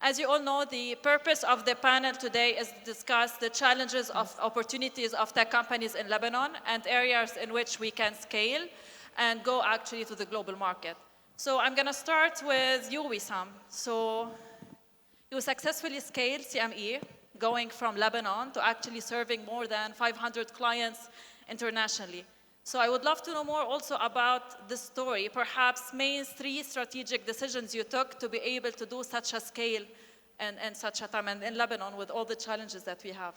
As you all know, the purpose of the panel today is to discuss the challenges of opportunities of tech companies in Lebanon and areas in which we can scale and go actually to the global market. So I'm going to start with you, Wissam. So you successfully scaled CME, going from Lebanon to actually serving more than 500 clients internationally. So I would love to know more also about this story, perhaps main 3 strategic decisions you took to be able to do such a scale and such a time and in Lebanon with all the challenges that we have.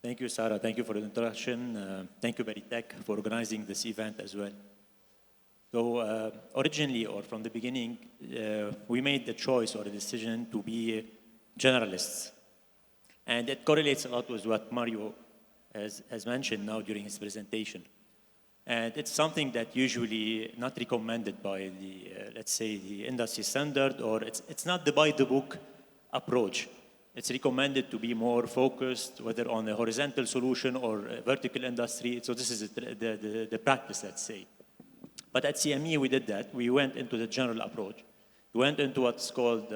Thank you, Sarah. Thank you for the introduction. Thank you, Maliatec, for organizing this event as well. So originally, or from the beginning, we made the choice or the decision to be generalists. And it correlates a lot with what Mario has mentioned now during his presentation. And it's something that usually not recommended by the, let's say, the industry standard, or it's not the by-the-book approach. It's recommended to be more focused, whether on a horizontal solution or a vertical industry. So this is the practice, let's say. But at CME, we did that. We went into the general approach. We went into what's called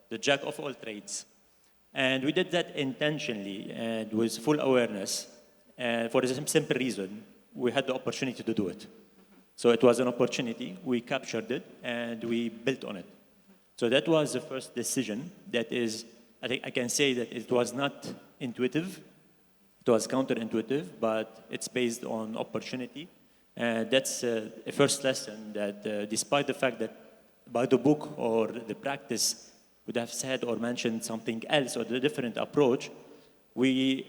the jack of all trades. And we did that intentionally and with full awareness for a simple reason. We had the opportunity to do it. So it was an opportunity, we captured it, and we built on it. So that was the first decision. That is, I think I can say that it was not intuitive, it was counterintuitive, but it's based on opportunity. And that's a first lesson that despite the fact that by the book or the practice would have said or mentioned something else or the different approach, we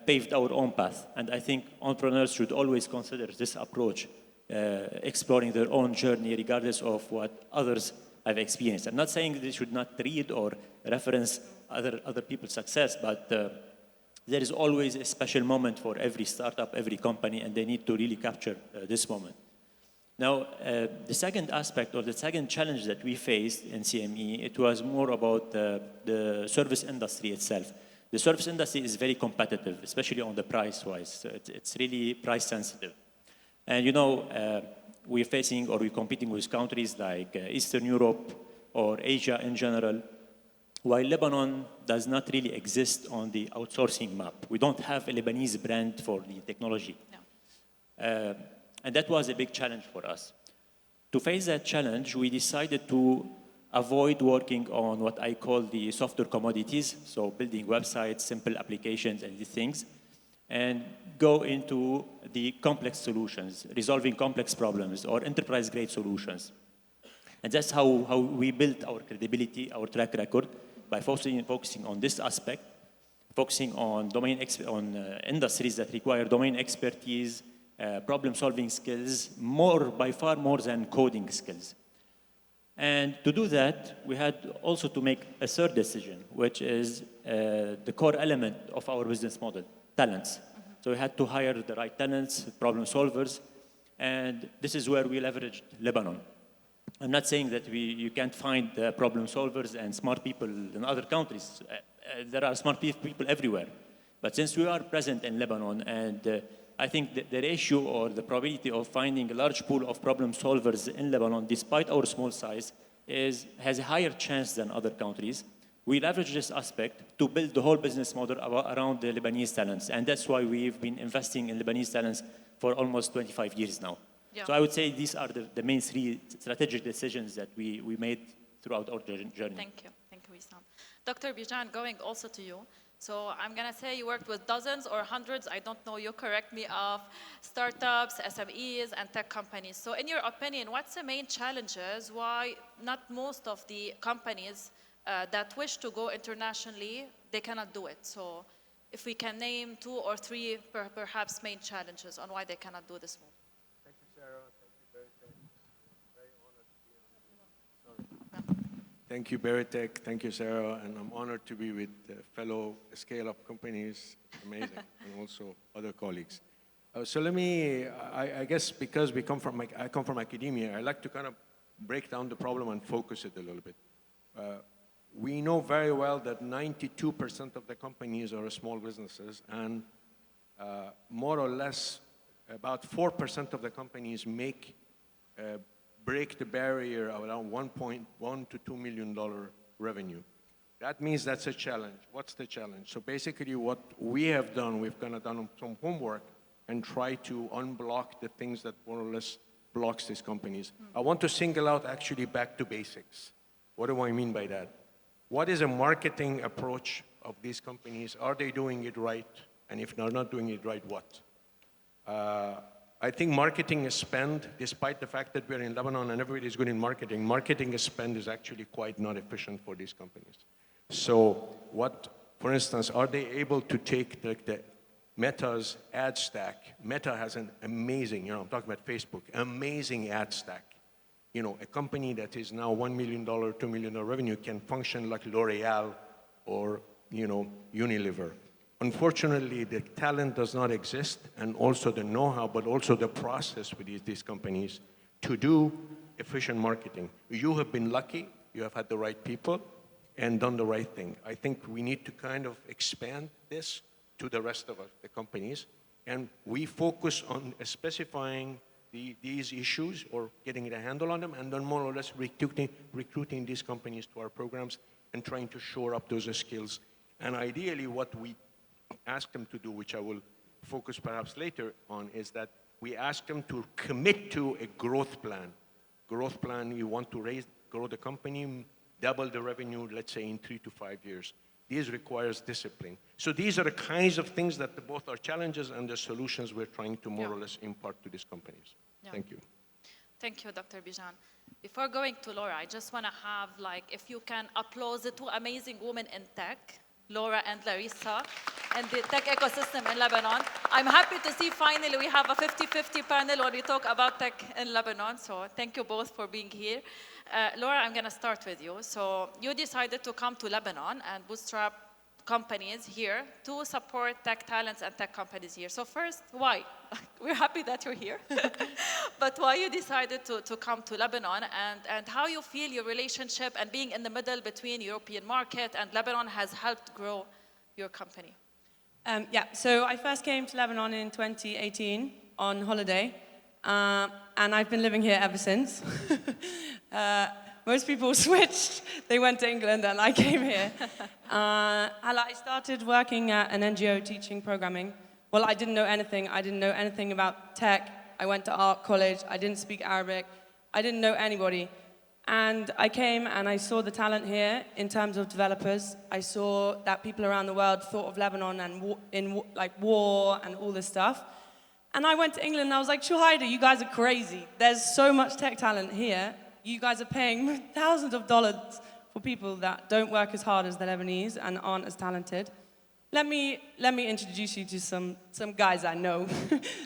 paved our own path. And I think entrepreneurs should always consider this approach, exploring their own journey regardless of what others have experienced. I'm not saying they should not read or reference other people's success, but there is always a special moment for every startup, every company, and they need to really capture this moment. Now, the second aspect or the second challenge that we faced in CME, it was more about the service industry itself. The service industry is very competitive, especially on the price-wise. So it's really price-sensitive. And you know, we're facing or we're competing with countries like Eastern Europe or Asia in general, while Lebanon does not really exist on the outsourcing map. We don't have a Lebanese brand for the technology. No. And that was a big challenge for us. To face that challenge, we decided to avoid working on what I call the software commodities, so building websites, simple applications, and these things, and go into the complex solutions, resolving complex problems, or enterprise-grade solutions. And that's how we built our credibility, our track record, by focusing on this aspect, focusing on industries that require domain expertise, problem-solving skills, by far more than coding skills. And to do that, we had also to make a third decision, which is the core element of our business model, talents. So we had to hire the right talents, problem solvers, and this is where we leveraged Lebanon. I'm not saying that you can't find problem solvers and smart people in other countries. There are smart people everywhere. But since we are present in Lebanon, and I think the ratio or the probability of finding a large pool of problem solvers in Lebanon, despite our small size, has a higher chance than other countries. We leverage this aspect to build the whole business model around the Lebanese talents. And that's why we've been investing in Lebanese talents for almost 25 years now. Yeah. So I would say these are the main 3 strategic decisions that we made throughout our journey. Thank you. Thank you, Wissam. Dr. Bijan, going also to you. So I'm going to say you worked with dozens or hundreds, I don't know, you correct me, of startups, SMEs, and tech companies. So in your opinion, what's the main challenges why not most of the companies that wish to go internationally, they cannot do it? So if we can name 2 or 3 perhaps main challenges on why they cannot do this move. Thank you, Sarah. Thank you, Beirut. Very honored to be on. Sorry. Thank you, Beirut. Thank you, Sarah. And I'm honored to be with fellow scale-up companies, amazing, and also other colleagues. So let me, I guess because I come from academia, I like to kind of break down the problem and focus it a little bit. We know very well that 92% of the companies are small businesses, and more or less about 4% of the companies break the barrier of around $1.1 to $2 million revenue. That means that's a challenge. What's the challenge? So basically what we have done, we've kind of done some homework and try to unblock the things that more or less blocks these companies. I want to single out actually back to basics. What do I mean by that? What is a marketing approach of these companies? Are they doing it right? And if they're not doing it right, what? I think marketing spend, despite the fact that we're in Lebanon and everybody's good in marketing spend is actually quite not efficient for these companies. So what, for instance, are they able to take the Meta's ad stack? Meta has an amazing, I'm talking about Facebook, amazing ad stack. A company that is now $1 million, $2 million revenue can function like L'Oreal or, Unilever. Unfortunately, the talent does not exist, and also the know-how, but also the process with these companies to do efficient marketing. You have been lucky, you have had the right people, and done the right thing. I think we need to kind of expand this to the rest of the companies, and we focus on specifying these issues or getting a handle on them, and then more or less recruiting these companies to our programs and trying to shore up those skills. And ideally, what we ask them to do, which I will focus perhaps later on, is that we ask them to commit to a growth plan. Growth plan, you want to grow the company, double the revenue, let's say in 3 to 5 years. This requires discipline. So these are the kinds of things that both are challenges and the solutions we're trying to more or less impart to these companies. Yeah. Thank you. Thank you, Dr. Bijan. Before going to Laura, I just want to have, if you can applaud the two amazing women in tech, Laura and Larissa, and the tech ecosystem in Lebanon. I'm happy to see finally we have a 50-50 panel when we talk about tech in Lebanon, so thank you both for being here. Laura, I'm going to start with you. So you decided to come to Lebanon and bootstrap companies here to support tech talents and tech companies here. So first, why? We're happy that you're here. But why you decided to come to Lebanon, and how you feel your relationship and being in the middle between European market and Lebanon has helped grow your company? So I first came to Lebanon in 2018 on holiday, and I've been living here ever since. Most people switched. They went to England, and I came here. I started working at an NGO teaching programming. Well, I didn't know anything. I didn't know anything about tech. I went to art college. I didn't speak Arabic. I didn't know anybody. And I came and I saw the talent here in terms of developers. I saw that people around the world thought of Lebanon and war and all this stuff. And I went to England and I was like, Shuhaida, you guys are crazy. There's so much tech talent here. You guys are paying thousands of dollars for people that don't work as hard as the Lebanese and aren't as talented. Let me introduce you to some guys I know.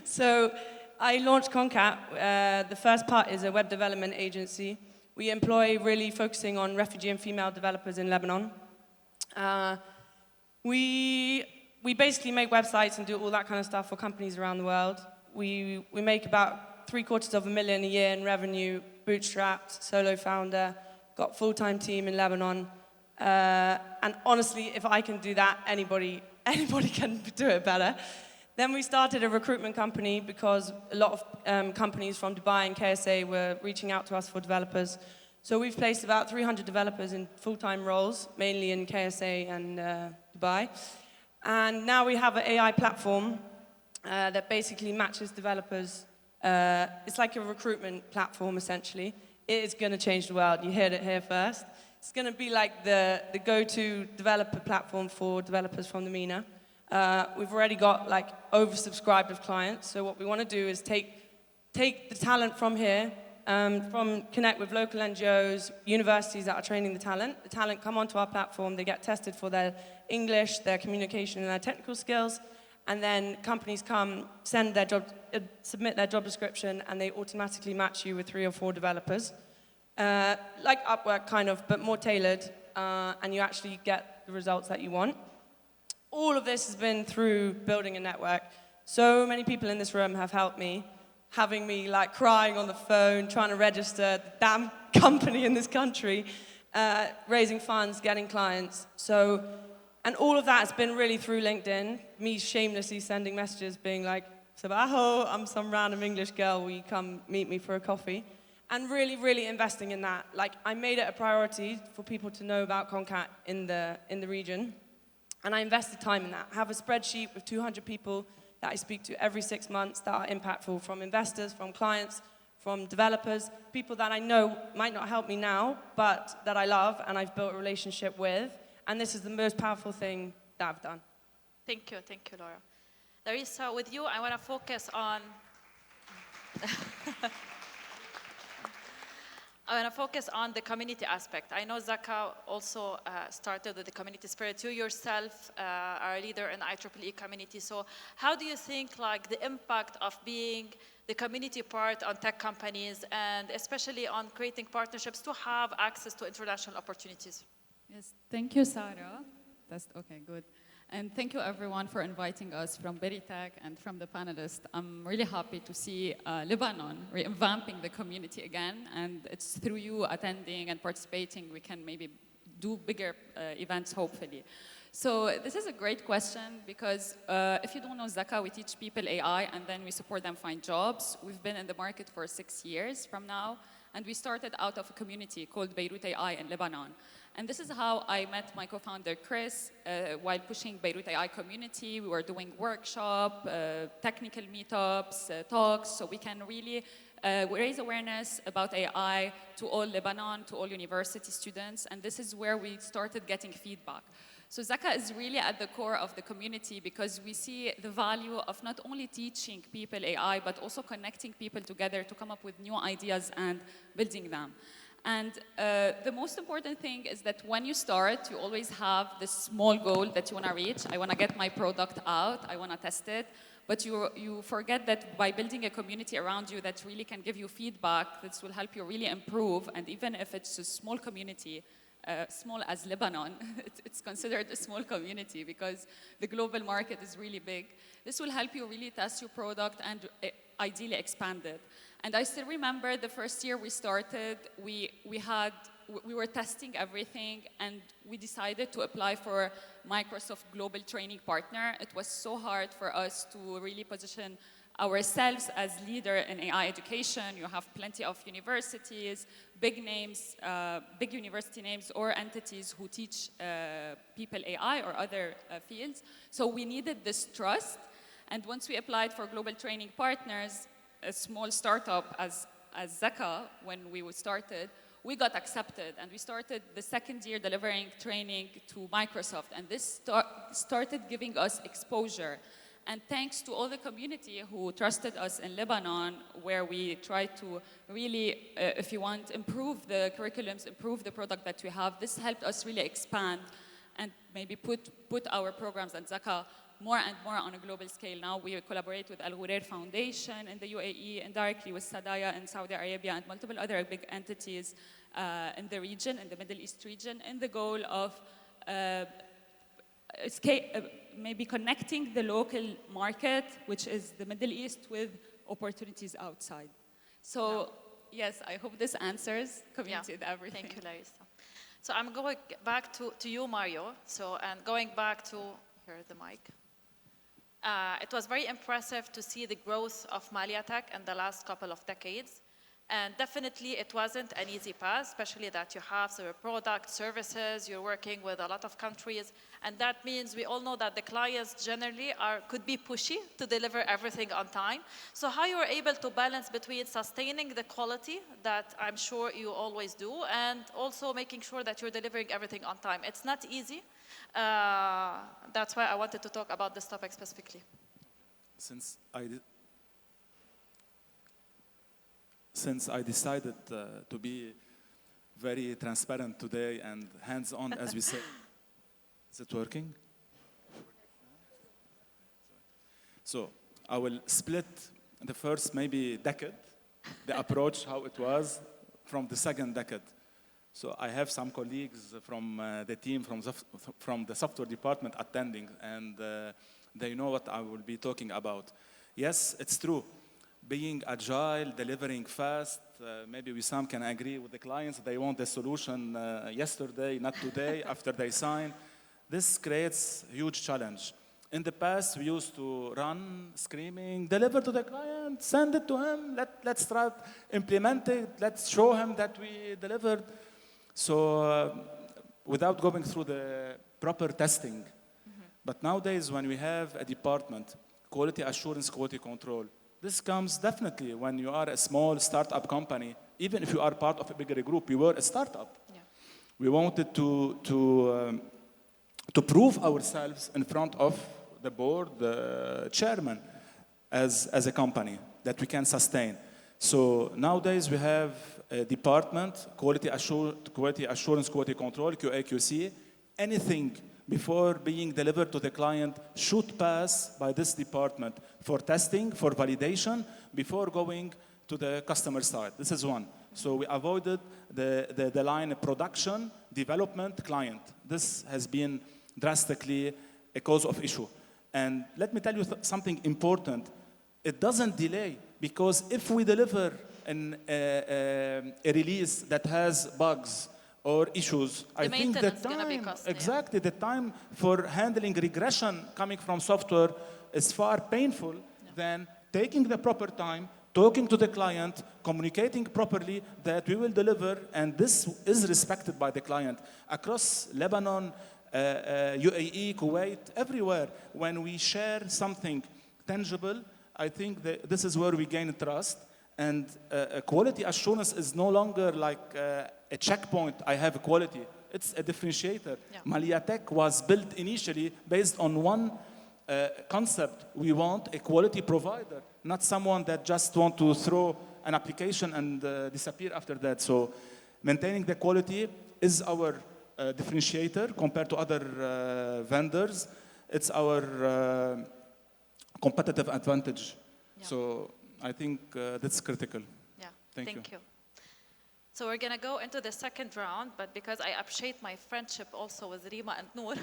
So I launched CONCAT. The first part is a web development agency. We employ really focusing on refugee and female developers in Lebanon. We basically make websites and do all that kind of stuff for companies around the world. We make about $750,000 a year in revenue, bootstrapped, solo founder, got full-time team in Lebanon. And honestly, if I can do that, anybody can do it better. Then we started a recruitment company because a lot of companies from Dubai and KSA were reaching out to us for developers. So we've placed about 300 developers in full-time roles, mainly in KSA and Dubai. And now we have an AI platform that basically matches developers. It's like a recruitment platform, essentially. It is going to change the world. You heard it here first. It's going to be like the go-to developer platform for developers from the MENA. We've already got oversubscribed of clients. So what we want to do is take the talent from here, connect with local NGOs, universities that are training the talent. The talent come onto our platform. They get tested for their English, their communication, and their technical skills. And then companies come, submit their job description, and they automatically match you with 3 or 4 developers. Like Upwork, kind of, but more tailored, and you actually get the results that you want. All of this has been through building a network. So many people in this room have helped me, having me crying on the phone, trying to register the damn company in this country, raising funds, getting clients. And all of that has been really through LinkedIn, me shamelessly sending messages being like, Sabaho, I'm some random English girl, will you come meet me for a coffee? and really, really investing in that. Like, I made it a priority for people to know about CONCAT in the region, and I invested time in that. I have a spreadsheet with 200 people that I speak to every 6 months that are impactful, from investors, from clients, from developers, people that I know might not help me now, but that I love and I've built a relationship with. And this is the most powerful thing that I've done. Thank you, Laura. Larissa, with you, I want to focus on the community aspect. I know ZAKA also started with the community spirit. You yourself are a leader in the IEEE community. So how do you think like the impact of being the community part on tech companies, and especially on creating partnerships to have access to international opportunities? Yes, thank you, Sarah. That's okay, good. And thank you, everyone, for inviting us from Maliatec and from the panelists. I'm really happy to see Lebanon revamping the community again, and it's through you attending and participating we can maybe do bigger events, hopefully. So this is a great question because if you don't know ZAKA, we teach people AI and then we support them find jobs. We've been in the market for 6 years from now, and we started out of a community called Beirut AI in Lebanon. And this is how I met my co-founder, Chris, while pushing Beirut AI community. We were doing workshop, technical meetups, talks, so we can really raise awareness about AI to all Lebanon, to all university students, and this is where we started getting feedback. So ZAKA is really at the core of the community because we see the value of not only teaching people AI, but also connecting people together to come up with new ideas and building them. And the most important thing is that when you start, you always have this small goal that you want to reach. I want to get my product out. I want to test it. But you forget that by building a community around you that really can give you feedback, this will help you really improve. And even if it's a small community, small as Lebanon, it's considered a small community because the global market is really big. This will help you really test your product and ideally expand it. And I still remember the first year we started, we were testing everything, and we decided to apply for Microsoft Global Training Partner. It was so hard for us to really position ourselves as leader in AI education. You have plenty of universities, big names, big university names or entities who teach people AI or other fields. So we needed this trust. And once we applied for Global Training Partners, a small startup as ZAKA, when we started, we got accepted. And we started the second year delivering training to Microsoft. And this started giving us exposure. And thanks to all the community who trusted us in Lebanon, where we tried to really, if you want, improve the curriculums, improve the product that we have, this helped us really expand and maybe put our programs at ZAKA more and more on a global scale. Now we collaborate with Al Ghurair Foundation in the UAE, and directly with Sadaya in Saudi Arabia, and multiple other big entities in the region, in the Middle East region, in the goal of maybe connecting the local market, which is the Middle East, with opportunities outside. So, yes, I hope this answers community and everything. Thank you, Larissa. So I'm going back to you, Mario. And going back to, here, the mic. It was very impressive to see the growth of Maliatec in the last couple of decades. And definitely it wasn't an easy path, especially that you have the product, services, you're working with a lot of countries. And that means we all know that the clients generally could be pushy to deliver everything on time. So how you are able to balance between sustaining the quality that I'm sure you always do, and also making sure that you're delivering everything on time. It's not easy. That's why I wanted to talk about this topic specifically. Since I decided to be very transparent today and hands-on, as we say. Is it working? So I will split the first maybe decade, the approach, how it was, from the second decade. So I have some colleagues from the team from the software department attending, and they know what I will be talking about. Yes, it's true. Being agile, delivering fast, maybe Wissam can agree with the clients. They want the solution yesterday, not today, after they sign. This creates a huge challenge. In the past, we used to run, screaming, deliver to the client, send it to him, let's try implement it, let's show him that we delivered. So without going through the proper testing. But nowadays, when we have a department, quality assurance, quality control, this comes definitely when you are a small startup company. Even if you are part of a bigger group, we were a startup. Yeah. We wanted to prove ourselves in front of the board, the chairman, as a company that we can sustain. So nowadays we have a department, quality assurance, quality control, QA/QC. Anything before being delivered to the client should pass by this department for testing, for validation, before going to the customer side. This is one. So we avoided the line of production, development, client. This has been drastically a cause of issue. And let me tell you something important. It doesn't delay, because if we deliver a release that has bugs or issues, I think the time, exactly, the time for handling regression coming from software is far painful than taking the proper time, talking to the client, communicating properly that we will deliver, and this is respected by the client. Across Lebanon, UAE, Kuwait, everywhere, when we share something tangible, I think that this is where we gain trust. And quality assurance is no longer like a checkpoint, I have a quality. It's a differentiator. Yeah. Maliatec was built initially based on one concept. We want a quality provider, not someone that just want to throw an application and disappear after that. So maintaining the quality is our differentiator compared to other vendors. It's our competitive advantage. Yeah. So I think that's critical. Yeah, thank you. So we're going to go into the second round, but because I appreciate my friendship also with Rima and Noor,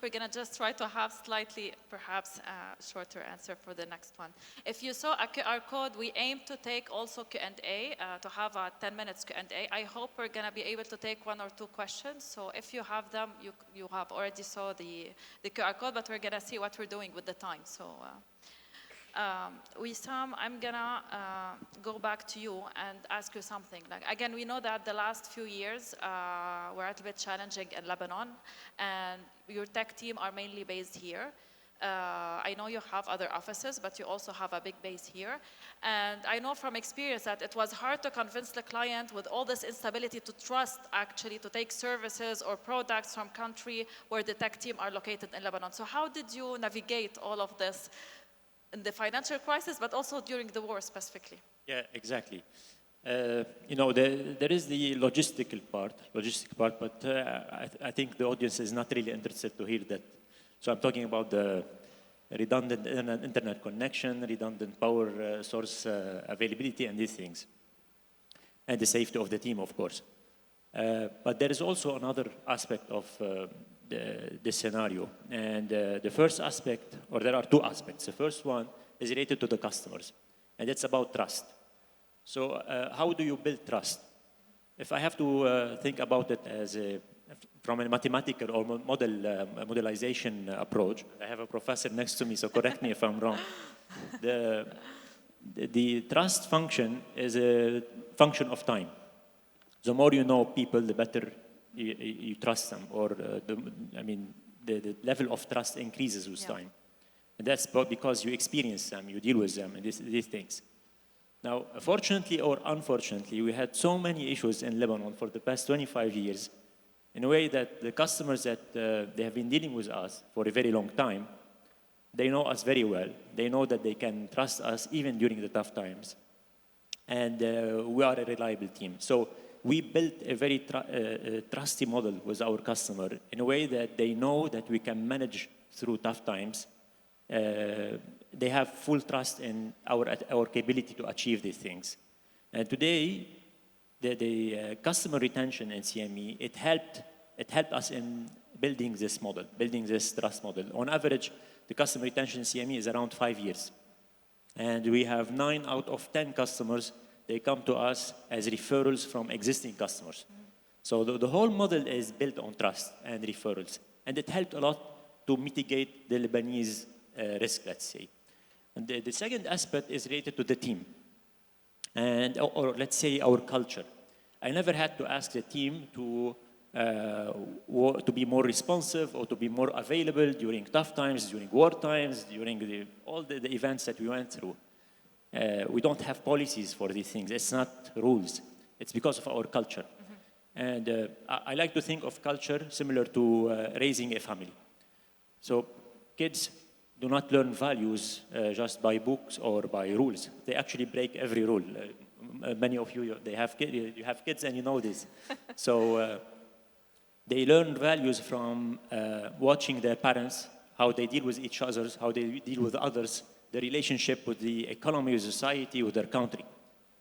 we're going to just try to have slightly, perhaps, shorter answer for the next one. If you saw a QR code, we aim to take also Q&A, to have a 10 minutes Q&A. I hope we're going to be able to take 1 or 2 questions. So if you have them, you have already saw the QR code, but we're going to see what we're doing with the time. So. Wissam, I'm gonna go back to you and ask you something. Like, again, we know that the last few years were a little bit challenging in Lebanon, and your tech team are mainly based here. I know you have other offices, but you also have a big base here. And I know from experience that it was hard to convince the client with all this instability to trust, actually, to take services or products from country where the tech team are located in Lebanon. So how did you navigate all of this in the financial crisis, but also during the war specifically? Yeah, exactly. You know, there is the logistic part, but I think the audience is not really interested to hear that. So I'm talking about the redundant internet connection, redundant power source availability, and these things. And the safety of the team, of course. But there is also another aspect of the scenario. And the first aspect, or there are 2 aspects. The first one is related to the customers, and it's about trust. So how do you build trust? If I have to think about it as from a mathematical or modelization approach, I have a professor next to me, so correct me if I'm wrong. The trust function is a function of time. The more you know people, the better you trust them, or the level of trust increases with time. And that's because you experience them, you deal with them, and these things. Now, fortunately or unfortunately, we had so many issues in Lebanon for the past 25 years, in a way that the customers that they have been dealing with us for a very long time, they know us very well. They know that they can trust us even during the tough times. And we are a reliable team. So we built a very trusty model with our customer in a way that they know that we can manage through tough times. They have full trust in our capability to achieve these things. And today, the customer retention in CME, it helped us in building this model, building this trust model. On average, the customer retention in CME is around 5 years. And we have 9 out of 10 customers, they come to us as referrals from existing customers. So the whole model is built on trust and referrals. And it helped a lot to mitigate the Lebanese risk, let's say. And the second aspect is related to the team, and or let's say our culture. I never had to ask the team to be more responsive or to be more available during tough times, during war times, during all the events that we went through. We don't have policies for these things. It's not rules. It's because of our culture. And I like to think of culture similar to raising a family. So kids do not learn values just by books or by rules. They actually break every rule. Many of you, you have kids and you know this. So they learn values from watching their parents, how they deal with each other, how they deal with others, the relationship with the economy, with society, with their country.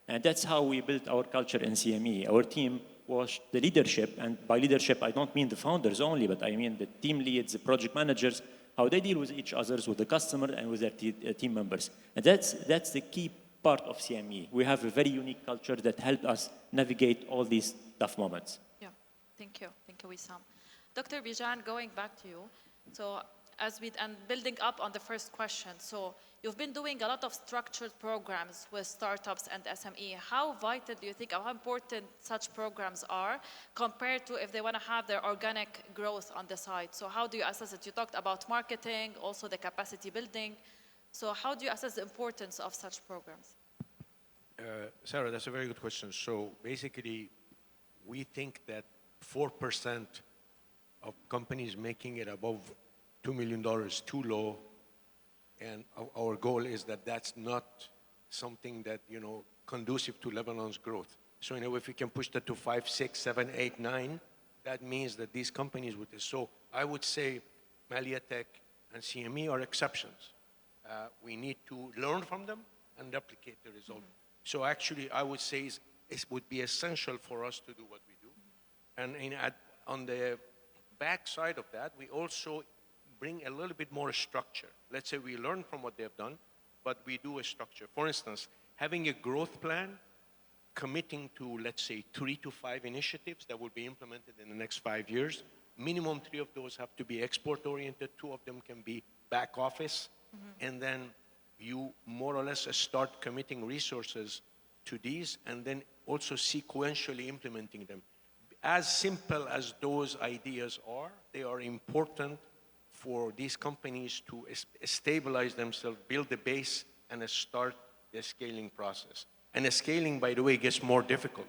And that's how we built our culture in CME. Our team was the leadership, and by leadership, I don't mean the founders only, but I mean the team leads, the project managers, how they deal with each other, with the customer, and with their team members. And that's the key part of CME. We have a very unique culture that helped us navigate all these tough moments. Yeah, thank you, Wissam. Dr. Bijan, going back to you. So and building up on the first question, so you've been doing a lot of structured programs with startups and SME. How vital do you think, how important such programs are compared to if they want to have their organic growth on the side? So how do you assess it? You talked about marketing, also the capacity building. So how do you assess the importance of such programs? Sarah, that's a very good question. So basically, we think that 4% of companies making it above $2 million is too low, and our goal is that that's not something that, conducive to Lebanon's growth. So, if we can push that to 5, 6, 7, 8, 9, that means that these companies would. So I would say Maliatec and CME are exceptions. We need to learn from them and replicate the result. So actually, I would say it would be essential for us to do what we do. And on the back side of that, we also bring a little bit more structure. Let's say we learn from what they've done, but we do a structure. For instance, having a growth plan, committing to, let's say, 3 to 5 initiatives that will be implemented in the next 5 years. Minimum 3 of those have to be export-oriented, 2 of them can be back office, and then you more or less start committing resources to these and then also sequentially implementing them. As simple as those ideas are, they are important for these companies to stabilize themselves, build the base, and start the scaling process. And the scaling, by the way, gets more difficult.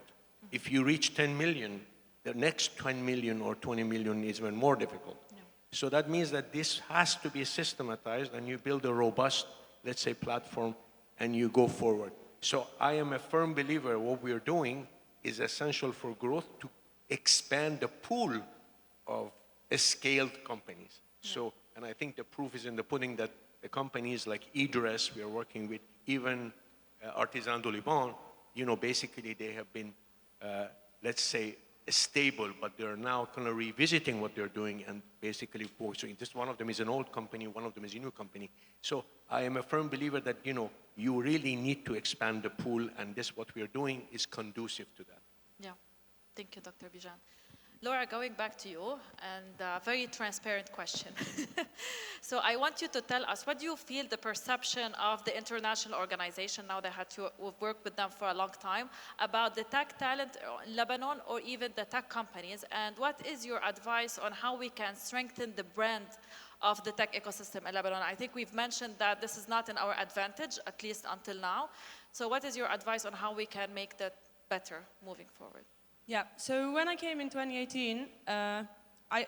If you reach 10 million, the next 10 million or 20 million is even more difficult. No. So that means that this has to be systematized, and you build a robust, let's say, platform, and you go forward. So I am a firm believer what we are doing is essential for growth to expand the pool of scaled companies. So, and I think the proof is in the pudding that the companies like Idris we are working with, even Artisan du Liban, basically they have been, let's say, stable, but they're now kind of revisiting what they're doing and basically focusing. Just one of them is an old company, one of them is a new company. So I am a firm believer that, you really need to expand the pool, and this, what we are doing, is conducive to that. Yeah, thank you, Dr. Bijan. Laura, going back to you, and a very transparent question. So I want you to tell us, what do you feel the perception of the international organization, now that we've worked with them for a long time, about the tech talent in Lebanon or even the tech companies, and what is your advice on how we can strengthen the brand of the tech ecosystem in Lebanon? I think we've mentioned that this is not in our advantage, at least until now. So what is your advice on how we can make that better moving forward? Yeah, so when I came in 2018,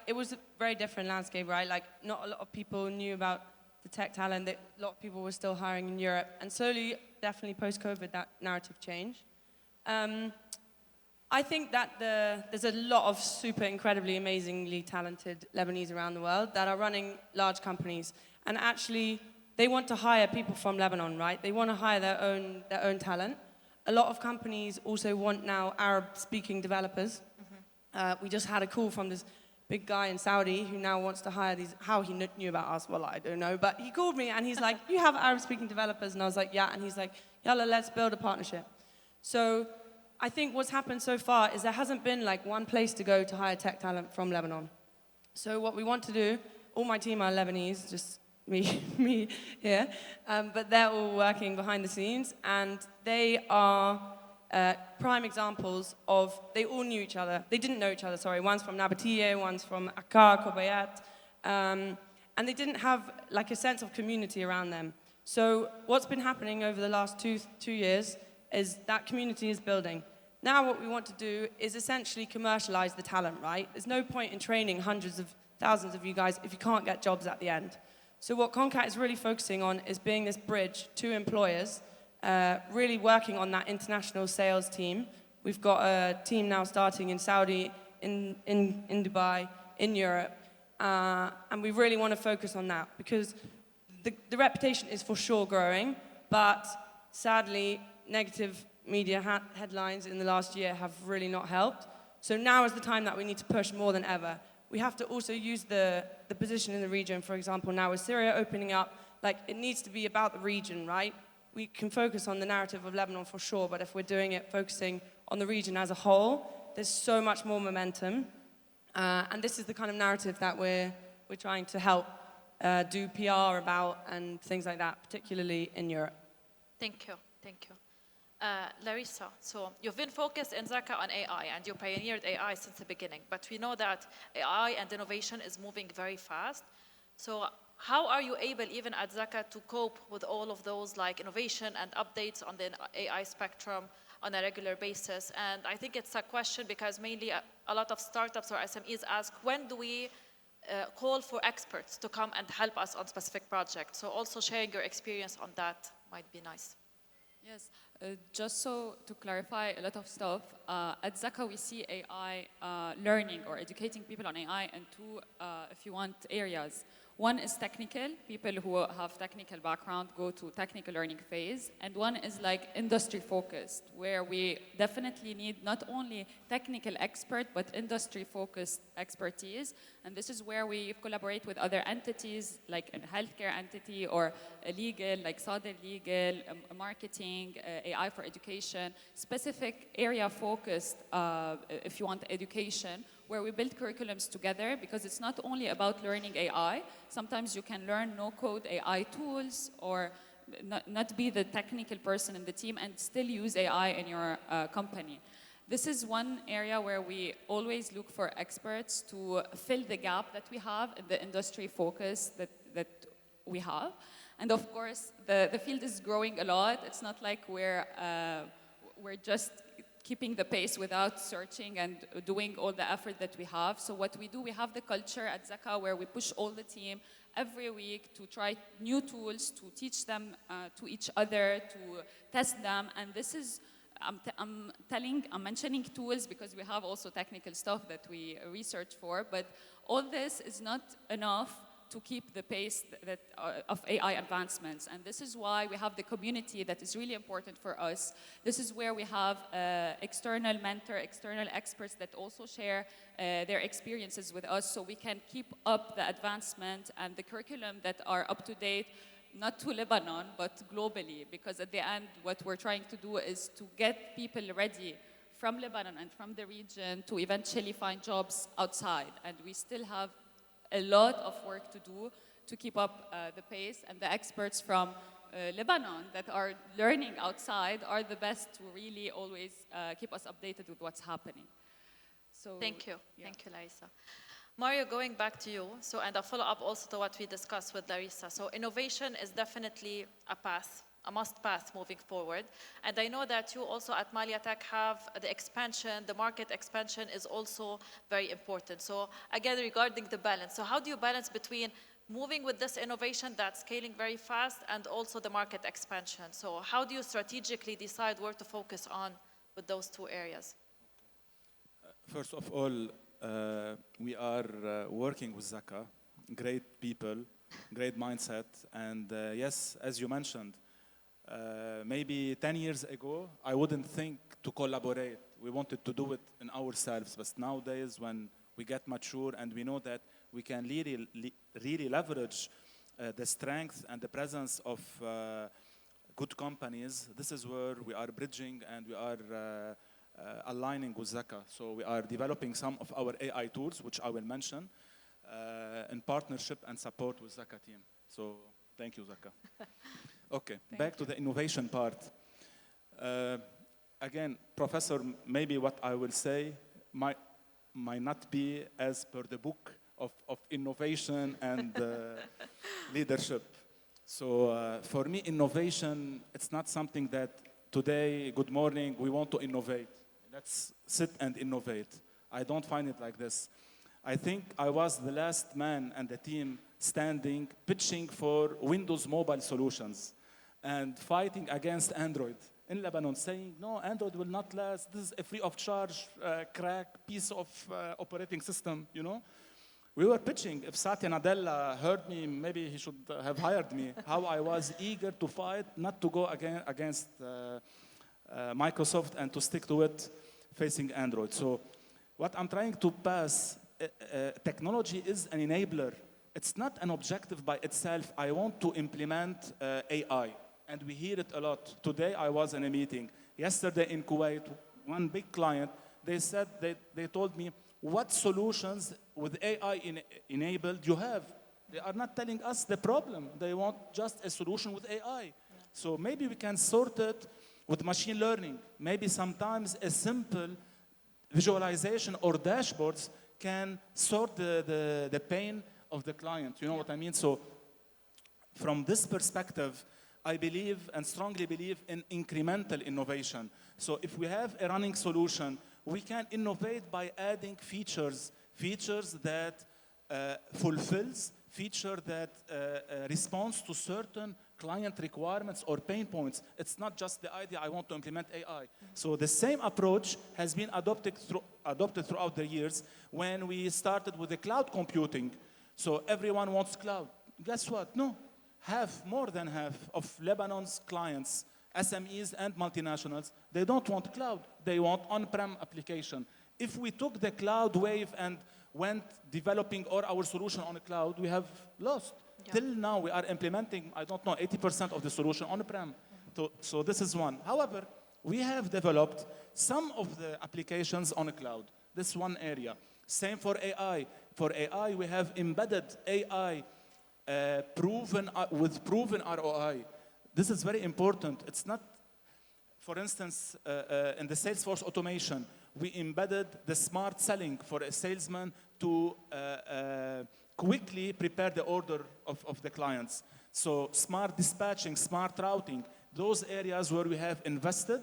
it was a very different landscape, right? Like, not a lot of people knew about the tech talent. A lot of people were still hiring in Europe. And slowly, definitely post-COVID, that narrative changed. I think that there's a lot of super incredibly, amazingly talented Lebanese around the world that are running large companies. And actually, they want to hire people from Lebanon, right? They want to hire their own talent. A lot of companies also want now Arab-speaking developers. We just had a call from this big guy in Saudi who now wants to hire these. How he knew about us, well, I don't know. But he called me and he's like, you have Arab-speaking developers? And I was like, yeah. And he's like, yalla, let's build a partnership. So I think what's happened so far is there hasn't been like one place to go to hire tech talent from Lebanon. So what we want to do, all my team are Lebanese, just me here, but they're all working behind the scenes, and they are prime examples of, they all knew each other. They didn't know each other, sorry. One's from Nabatieh, one's from Akkar, Kobayat, and they didn't have like a sense of community around them. So what's been happening over the last two years is that community is building. Now what we want to do is essentially commercialize the talent, right? There's no point in training hundreds of thousands of you guys if you can't get jobs at the end. So what CONCAT is really focusing on is being this bridge to employers, really working on that international sales team. We've got a team now starting in Saudi, in Dubai, in Europe, and we really want to focus on that because the reputation is for sure growing, but sadly, negative media headlines in the last year have really not helped. So now is the time that we need to push more than ever. We have to also use the position in the region. For example, now with Syria opening up, like it needs to be about the region, right? We can focus on the narrative of Lebanon for sure, but if we're doing it focusing on the region as a whole, there's so much more momentum. And this is the kind of narrative that we're trying to help do PR about and things like that, particularly in Europe. Thank you. Larissa, so you've been focused in ZAKA on AI, and you pioneered AI since the beginning, but we know that AI and innovation is moving very fast. So how are you able, even at ZAKA, to cope with all of those like innovation and updates on the AI spectrum on a regular basis? And I think it's a question because mainly a lot of startups or SMEs ask, when do we call for experts to come and help us on specific projects? So also sharing your experience on that might be nice. Yes, just so to clarify a lot of stuff, at ZAKA we see AI learning or educating people on AI in two, if you want, areas. One is technical, people who have technical background go to technical learning phase, and one is like industry focused, where we definitely need not only technical expert, but industry focused expertise, and this is where we collaborate with other entities, like a healthcare entity or a legal, like Sadr Legal, marketing, AI for education, specific area focused, if you want, education, where we build curriculums together, because it's not only about learning AI. Sometimes you can learn no-code AI tools or not be the technical person in the team and still use AI in your company. This is one area where we always look for experts to fill the gap that we have in the industry focus that we have. And of course, the field is growing a lot. It's not like we're just keeping the pace without searching and doing all the effort that we have. So what we do, we have the culture at ZAKA where we push all the team every week to try new tools, to teach them to each other, to test them. And this is, I'm mentioning tools because we have also technical stuff that we research for, but all this is not enough to keep the pace of AI advancements. And this is why we have the community that is really important for us. This is where we have external mentor, external experts that also share their experiences with us, so we can keep up the advancement and the curriculum that are up to date, not to Lebanon, but globally. Because at the end, what we're trying to do is to get people ready from Lebanon and from the region to eventually find jobs outside. And we still have a lot of work to do to keep up the pace, and the experts from Lebanon that are learning outside are the best to really always keep us updated with what's happening. So, Thank you, yeah. Thank you, Larissa. Mario, going back to you, so and a follow-up also to what we discussed with Larissa. So innovation is definitely a must path moving forward. And I know that you also at Maliatec have the expansion, the market expansion is also very important. So again, regarding the balance, so how do you balance between moving with this innovation that's scaling very fast and also the market expansion? So how do you strategically decide where to focus on with those two areas? First of all, we are working with ZAKA, great people, great mindset, and yes, as you mentioned, maybe 10 years ago, I wouldn't think to collaborate. We wanted to do it in ourselves, but nowadays when we get mature and we know that we can really leverage the strength and the presence of good companies, this is where we are bridging and we are aligning with ZAKA. So we are developing some of our AI tools, which I will mention, in partnership and support with ZAKA team. So thank you, ZAKA. Okay, back to the innovation part. Again, Professor, maybe what I will say might not be as per the book of innovation and leadership. So for me, innovation, it's not something that today, good morning, we want to innovate. Let's sit and innovate. I don't find it like this. I think I was the last man and the team standing, pitching for Windows mobile solutions and fighting against Android in Lebanon, saying, no, Android will not last. This is a free of charge, crack piece of operating system, you know? We were pitching. If Satya Nadella heard me, maybe he should have hired me. How I was eager to fight, not to go against Microsoft and to stick to it facing Android. So what I'm trying to pass, technology is an enabler. It's not an objective by itself. I want to implement AI, and we hear it a lot. Today I was in a meeting. Yesterday in Kuwait, one big client, they said, they told me, what solutions with AI enabled you have? They are not telling us the problem. They want just a solution with AI. Yeah. So maybe we can sort it with machine learning. Maybe sometimes a simple visualization or dashboards can sort the pain of the client. You know what I mean? So from this perspective, I believe and strongly believe in incremental innovation. So if we have a running solution, we can innovate by adding features that fulfills, feature that responds to certain client requirements or pain points. It's not just the idea, I want to implement AI. So the same approach has been adopted throughout the years when we started with the cloud computing. So everyone wants cloud. Guess what? No. More than half of Lebanon's clients, SMEs and multinationals, they don't want cloud. They want on-prem application. If we took the cloud wave and went developing our solution on the cloud, we have lost. Yeah. Till now, we are implementing, 80% of the solution on-prem. So this is one. However, we have developed some of the applications on the cloud. This is one area. Same for AI. For AI, we have embedded AI with proven ROI. This is very important. It's not, for instance, in the Salesforce automation, we embedded the smart selling for a salesman to quickly prepare the order of the clients. So smart dispatching, smart routing, those areas where we have invested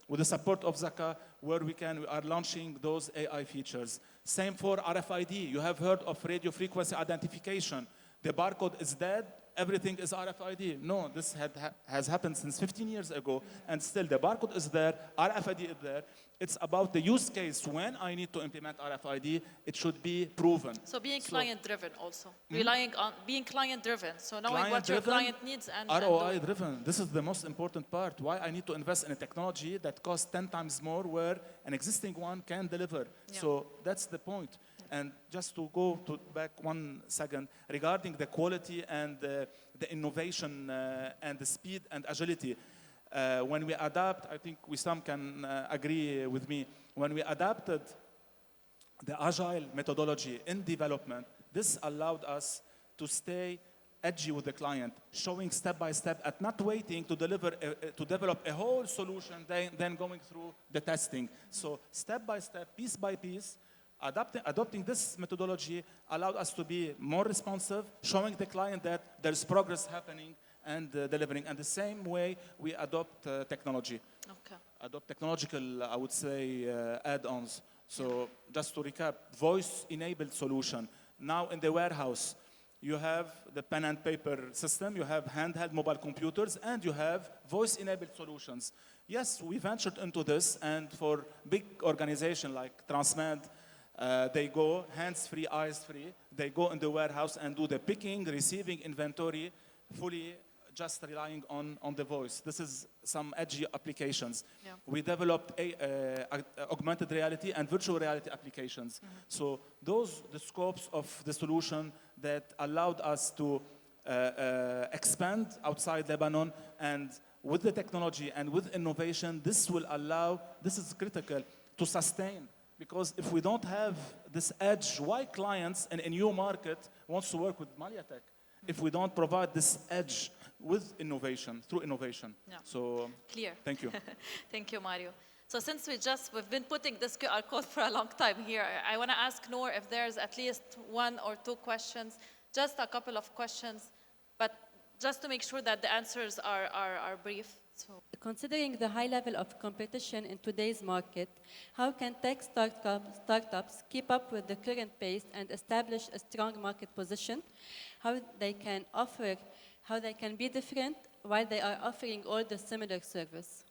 with the support of ZAKA, where we are launching those AI features. Same for RFID. You have heard of radio frequency identification. The barcode is dead, everything is RFID. No, this has happened since 15 years ago, and still the barcode is there, RFID is there. It's about the use case. When I need to implement RFID, it should be proven. So being client-driven also, relying on being client-driven. So knowing what your client needs and ROI-driven. This is the most important part. Why I need to invest in a technology that costs 10 times more where an existing one can deliver. Yeah. So that's the point. And just to go back 1 second, regarding the quality and the innovation and the speed and agility, when we adapt, I think Wissam can agree with me, when we adapted the agile methodology in development, this allowed us to stay edgy with the client, showing step by step and not waiting to develop a whole solution, then going through the testing. So step by step, piece by piece, adopting this methodology allowed us to be more responsive, showing the client that there's progress happening and delivering. And the same way we adopt technology. Okay. Adopt technological, I would say, add-ons. So just to recap, voice-enabled solution. Now in the warehouse, you have the pen and paper system, you have handheld mobile computers, and you have voice-enabled solutions. Yes, we ventured into this, and for big organizations like Transmed, they go hands-free, eyes-free. They go in the warehouse and do the picking, receiving inventory, fully just relying on the voice. This is some edgy applications. Yeah. We developed augmented reality and virtual reality applications. Mm-hmm. So those the scopes of the solution that allowed us to expand outside Lebanon, and with the technology and with innovation, this will allow, this is critical, to sustain. Because if we don't have this edge, why clients in a new market wants to work with Maliatec? if we don't provide this edge with innovation, through innovation. Yeah. So, Clear. thank you. Thank you, Mario. So since we've been putting this QR code for a long time here, I want to ask Noor if there's at least one or two questions, just a couple of questions, but just to make sure that the answers are brief. So. Considering the high level of competition in today's market, how can tech startups keep up with the current pace and establish a strong market position? How they can be different while they are offering all the similar service?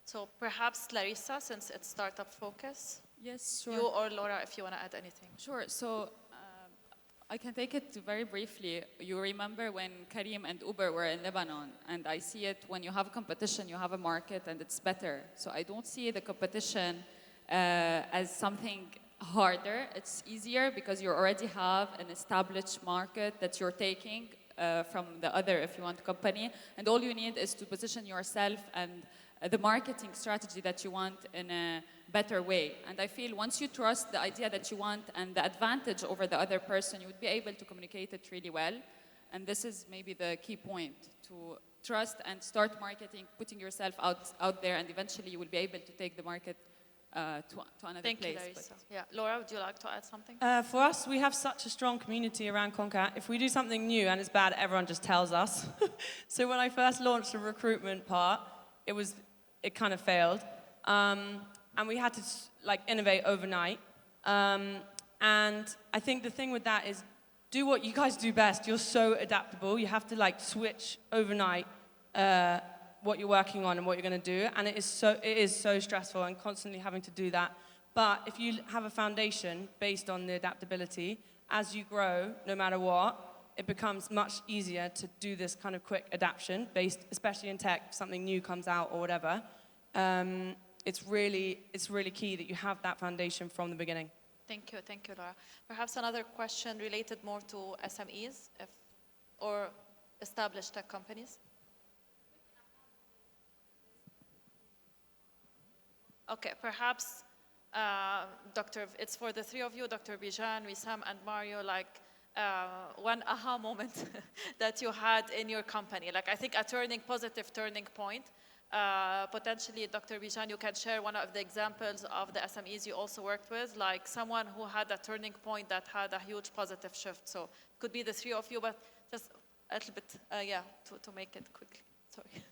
So perhaps Larissa, since it's startup focus. Yes, sure. You or Laura, if you want to add anything. Sure. So I can take it very briefly. You remember when Karim and Uber were in Lebanon, and I see it when you have competition, you have a market, and it's better. So I don't see the competition as something harder. It's easier because you already have an established market that you're taking from the other, if you want, company. And all you need is to position yourself and the marketing strategy that you want in a better way. And I feel once you trust the idea that you want and the advantage over the other person, you would be able to communicate it really well. And this is maybe the key point, to trust and start marketing, putting yourself out there, and eventually you will be able to take the market to another Thank place. you, Larissa. Yeah, Laura, would you like to add something? For us, we have such a strong community around CONCAT. If we do something new and it's bad, everyone just tells us. So when I first launched the recruitment part, it kind of failed. And we had to innovate overnight. And I think the thing with that is do what you guys do best. You're so adaptable. You have to switch overnight what you're working on and what you're going to do. And it is so stressful and constantly having to do that. But if you have a foundation based on the adaptability, as you grow, no matter what, it becomes much easier to do this kind of quick adaptation based, especially in tech, if something new comes out or whatever. It's really key that you have that foundation from the beginning. Thank you, Laura. Perhaps another question related more to SMEs or established tech companies. Okay, perhaps, it's for the three of you, Dr. Bijan, Wissam, and Mario, one aha moment that you had in your company. I think a positive turning point. Potentially, Dr. Bijan, you can share one of the examples of the SMEs you also worked with, like someone who had a turning point that had a huge positive shift. So it could be the three of you, but just a little bit, to make it quickly. Sorry.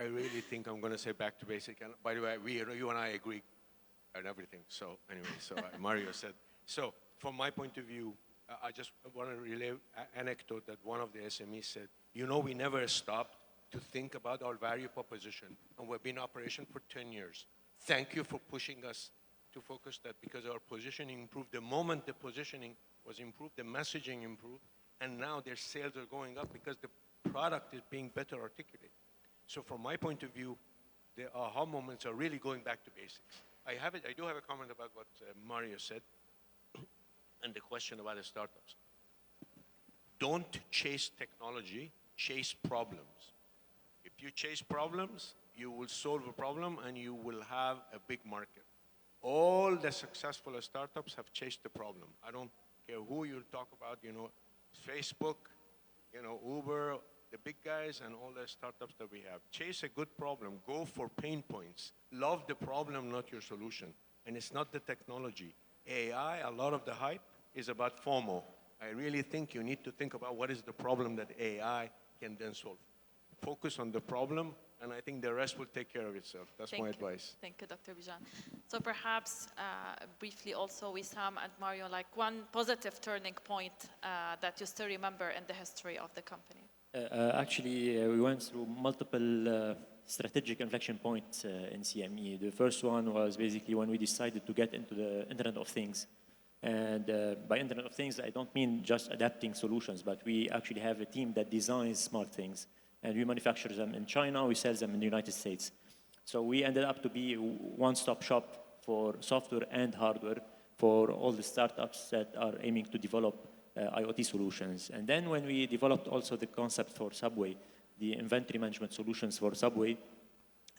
I really think I'm going to say back to basic. And by the way, you and I agree on everything. So anyway, Mario said. So from my point of view, I just want to relay an anecdote that one of the SMEs said. We never stopped to think about our value proposition, and we've been in operation for 10 years. Thank you for pushing us to focus that, because our positioning improved. The moment the positioning was improved, the messaging improved, and now their sales are going up because the product is being better articulated. So from my point of view, the aha moments are really going back to basics. I do have a comment about what Mario said and the question about the startups. Don't chase technology, chase problems. If you chase problems, you will solve a problem and you will have a big market. All the successful startups have chased the problem. I don't care who you talk about, Facebook, Uber, the big guys, and all the startups that we have. Chase a good problem. Go for pain points. Love the problem, not your solution. And it's not the technology. AI, a lot of the hype is about FOMO. I really think you need to think about what is the problem that AI can then solve. Focus on the problem, and I think the rest will take care of itself. That's my advice. Thank you, Dr. Bijan. So perhaps briefly also, Wissam and Mario, one positive turning point that you still remember in the history of the company. Actually, we went through multiple strategic inflection points in CME. The first one was basically when we decided to get into the Internet of Things. And by Internet of Things, I don't mean just adapting solutions, but we actually have a team that designs smart things. And we manufacture them in China, we sell them in the United States. So we ended up to be a one-stop shop for software and hardware for all the startups that are aiming to develop IoT solutions. And then when we developed also the concept for Subway, the inventory management solutions for Subway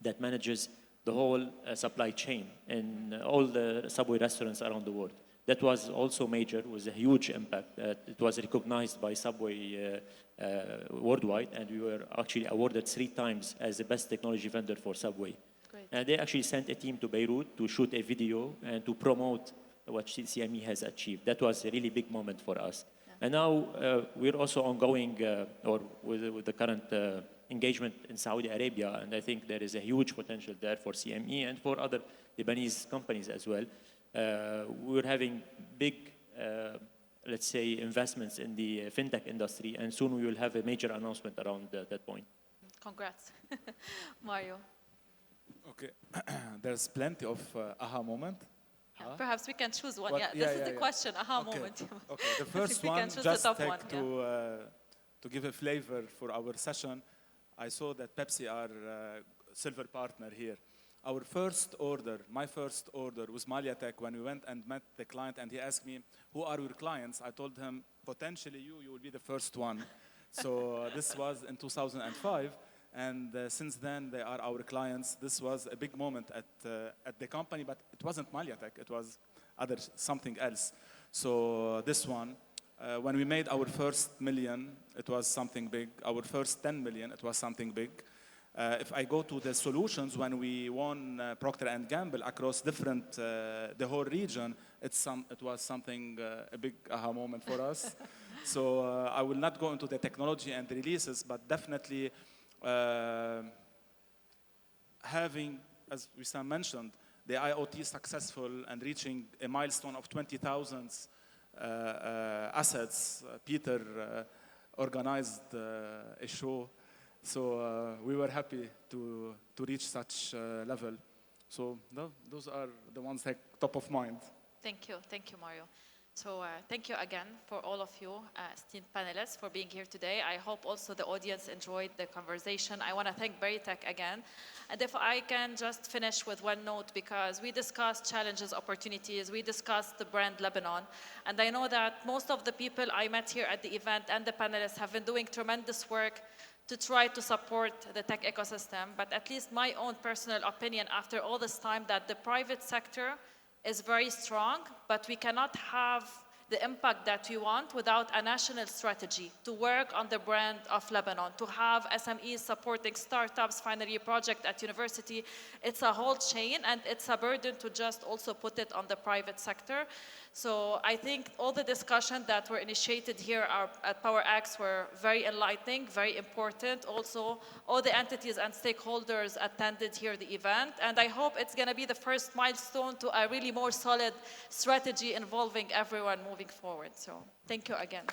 that manages the whole supply chain in all the Subway restaurants around the world. That was also major, was a huge impact. It was recognized by Subway worldwide, and we were actually awarded 3 times as the best technology vendor for Subway. Great. And they actually sent a team to Beirut to shoot a video and to promote what CME has achieved. That was a really big moment for us. Yeah. And now we're also ongoing, or with the current engagement in Saudi Arabia, and I think there is a huge potential there for CME and for other Lebanese companies as well. We're having big, let's say, investments in the fintech industry, and soon we will have a major announcement around that point. Congrats. Mario. Okay, there's plenty of aha moment. Yeah, perhaps we can choose one. What? Yeah, this is the question, aha moment. Okay, the first one, just to give a flavor for our session, I saw that Pepsi are silver partner here. Our first order, my first order was Maliatec when we went and met the client, and he asked me, who are your clients? I told him, potentially you will be the first one. So this was in 2005, and since then they are our clients. This was a big moment at the company, but it wasn't Maliatec, it was something else. So this one, when we made our first million, it was something big. Our first 10 million, it was something big. If I go to the solutions, when we won Procter & Gamble across the whole region, it was something, a big aha moment for us. So I will not go into the technology and the releases, but definitely having, as Wissam mentioned, the IoT successful and reaching a milestone of 20,000 assets. Peter organized a show. So we were happy to reach such level. So those are the ones that top of mind. Thank you, Mario. So thank you again for all of you, esteemed panelists, for being here today. I hope also the audience enjoyed the conversation. I want to thank Beritech again. And if I can just finish with one note, because we discussed challenges, opportunities, we discussed the brand Lebanon, and I know that most of the people I met here at the event and the panelists have been doing tremendous work to try to support the tech ecosystem, but at least my own personal opinion after all this time that the private sector is very strong, but we cannot have the impact that we want without a national strategy to work on the brand of Lebanon, to have SMEs supporting startups, final year project at university. It's a whole chain, and it's a burden to just also put it on the private sector. So I think all the discussions that were initiated here at PowerX were very enlightening, very important. Also, all the entities and stakeholders attended here the event, and I hope it's going to be the first milestone to a really more solid strategy involving everyone moving forward. So thank you again.